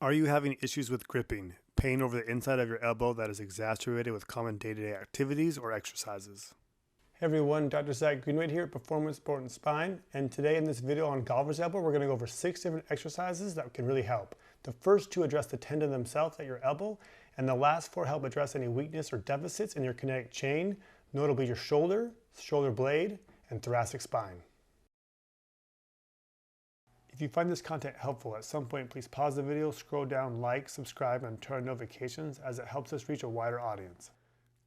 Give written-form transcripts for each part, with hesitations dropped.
Are you having issues with gripping, pain over the inside of your elbow that is exacerbated with common day-to-day activities or exercises? Hey everyone, Dr. Zach Greenway here at Performance Sport and Spine, and today in this video on golfer's elbow, we're going to go over 6 different exercises that can really help. The first 2 address the tendon themselves at your elbow, and the last 4 help address any weakness or deficits in your kinetic chain, notably your shoulder, shoulder blade, and thoracic spine. If you find this content helpful, at some point please pause the video, scroll down, like, subscribe, and turn on notifications as it helps us reach a wider audience.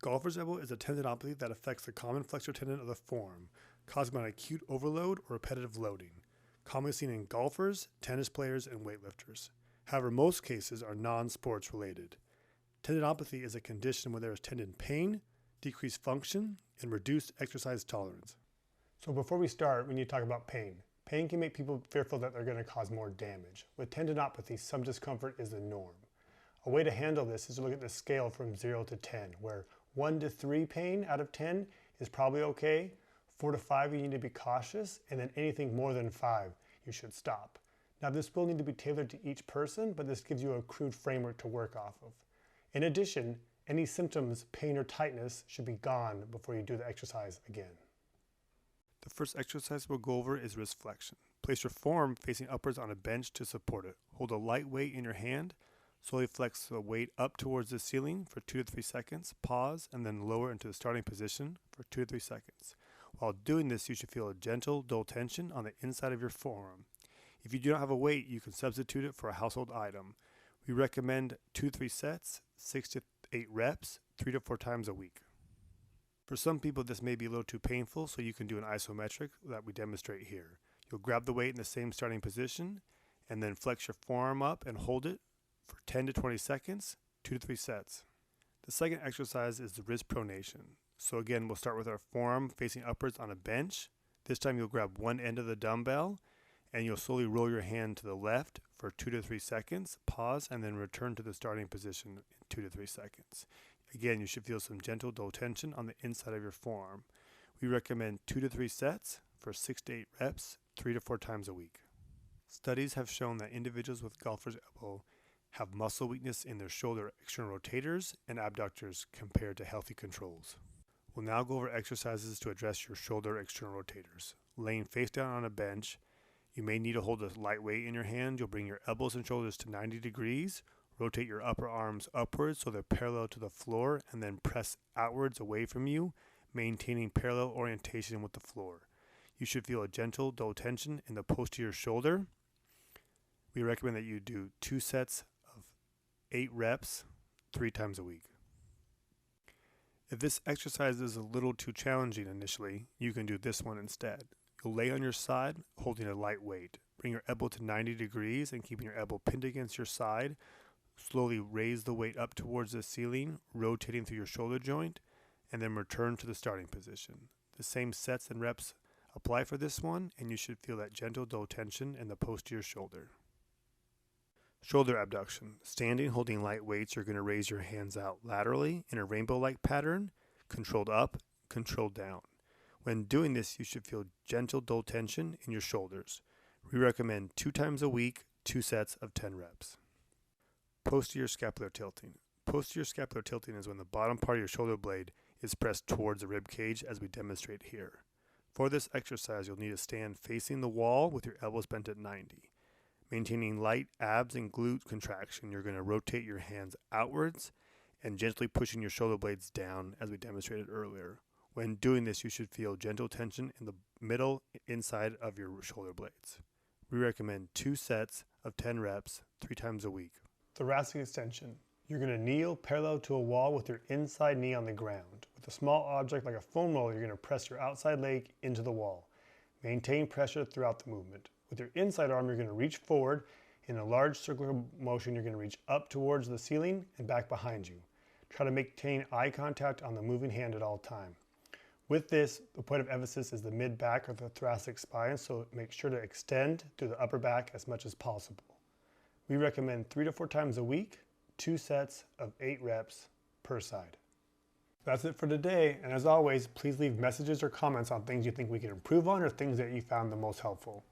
Golfer's elbow is a tendinopathy that affects the common flexor tendon of the forearm, caused by an acute overload or repetitive loading, commonly seen in golfers, tennis players, and weightlifters. However, most cases are non-sports related. Tendinopathy is a condition where there is tendon pain, decreased function, and reduced exercise tolerance. So before we start, we need to talk about pain. Pain can make people fearful that they're going to cause more damage. With tendinopathy, some discomfort is the norm. A way to handle this is to look at the scale from 0 to 10, where 1 to 3 pain out of 10 is probably okay, 4 to 5 you need to be cautious, and then anything more than 5 you should stop. Now this will need to be tailored to each person, but this gives you a crude framework to work off of. In addition, any symptoms, pain or tightness should be gone before you do the exercise again. The first exercise we'll go over is wrist flexion. Place your forearm facing upwards on a bench to support it. Hold a light weight in your hand. Slowly flex the weight up towards the ceiling for 2 to 3 seconds. Pause and then lower into the starting position for 2 to 3 seconds. While doing this, you should feel a gentle, dull tension on the inside of your forearm. If you do not have a weight, you can substitute it for a household item. We recommend 2 to 3 sets, 6 to 8 reps, 3 to 4 times a week. For some people, this may be a little too painful, so you can do an isometric that we demonstrate here. You'll grab the weight in the same starting position, and then flex your forearm up and hold it for 10 to 20 seconds, 2 to 3 sets. The second exercise is the wrist pronation. So again, we'll start with our forearm facing upwards on a bench. This time you'll grab one end of the dumbbell, and you'll slowly roll your hand to the left for 2 to 3 seconds, pause, and then return to the starting position in 2 to 3 seconds. Again, you should feel some gentle, dull tension on the inside of your forearm. We recommend 2 to 3 sets for 6 to 8 reps, 3 to 4 times a week. Studies have shown that individuals with golfer's elbow have muscle weakness in their shoulder external rotators and abductors compared to healthy controls. We'll now go over exercises to address your shoulder external rotators. Laying face down on a bench, you may need to hold a light weight in your hand. You'll bring your elbows and shoulders to 90 degrees. Rotate your upper arms upwards so they're parallel to the floor, and then press outwards away from you, maintaining parallel orientation with the floor. You should feel a gentle, dull tension in the posterior shoulder. We recommend that you do 2 sets of 8 reps, 3 times a week. If this exercise is a little too challenging initially, you can do this one instead. You'll lay on your side, holding a light weight. Bring your elbow to 90 degrees and keeping your elbow pinned against your side. Slowly raise the weight up towards the ceiling, rotating through your shoulder joint, and then return to the starting position. The same sets and reps apply for this one, and you should feel that gentle, dull tension in the posterior shoulder. Shoulder abduction. Standing, holding light weights, you're going to raise your hands out laterally in a rainbow-like pattern, controlled up, controlled down. When doing this, you should feel gentle, dull tension in your shoulders. We recommend 2 times a week, 2 sets of 10 reps. Posterior scapular tilting. Posterior scapular tilting is when the bottom part of your shoulder blade is pressed towards the rib cage, as we demonstrate here. For this exercise, you'll need to stand facing the wall with your elbows bent at 90. Maintaining light abs and glute contraction, you're going to rotate your hands outwards and gently pushing your shoulder blades down, as we demonstrated earlier. When doing this, you should feel gentle tension in the middle inside of your shoulder blades. We recommend 2 sets of 10 reps, 3 times a week. Thoracic extension. You're going to kneel parallel to a wall with your inside knee on the ground. With a small object like a foam roller, you're going to press your outside leg into the wall. Maintain pressure throughout the movement. With your inside arm, you're going to reach forward. In a large circular motion, you're going to reach up towards the ceiling and back behind you. Try to maintain eye contact on the moving hand at all time. With this, the point of emphasis is the mid-back of the thoracic spine, so make sure to extend through the upper back as much as possible. We recommend 3 to 4 times a week, 2 sets of 8 reps per side. That's it for today, and as always, please leave messages or comments on things you think we can improve on or things that you found the most helpful.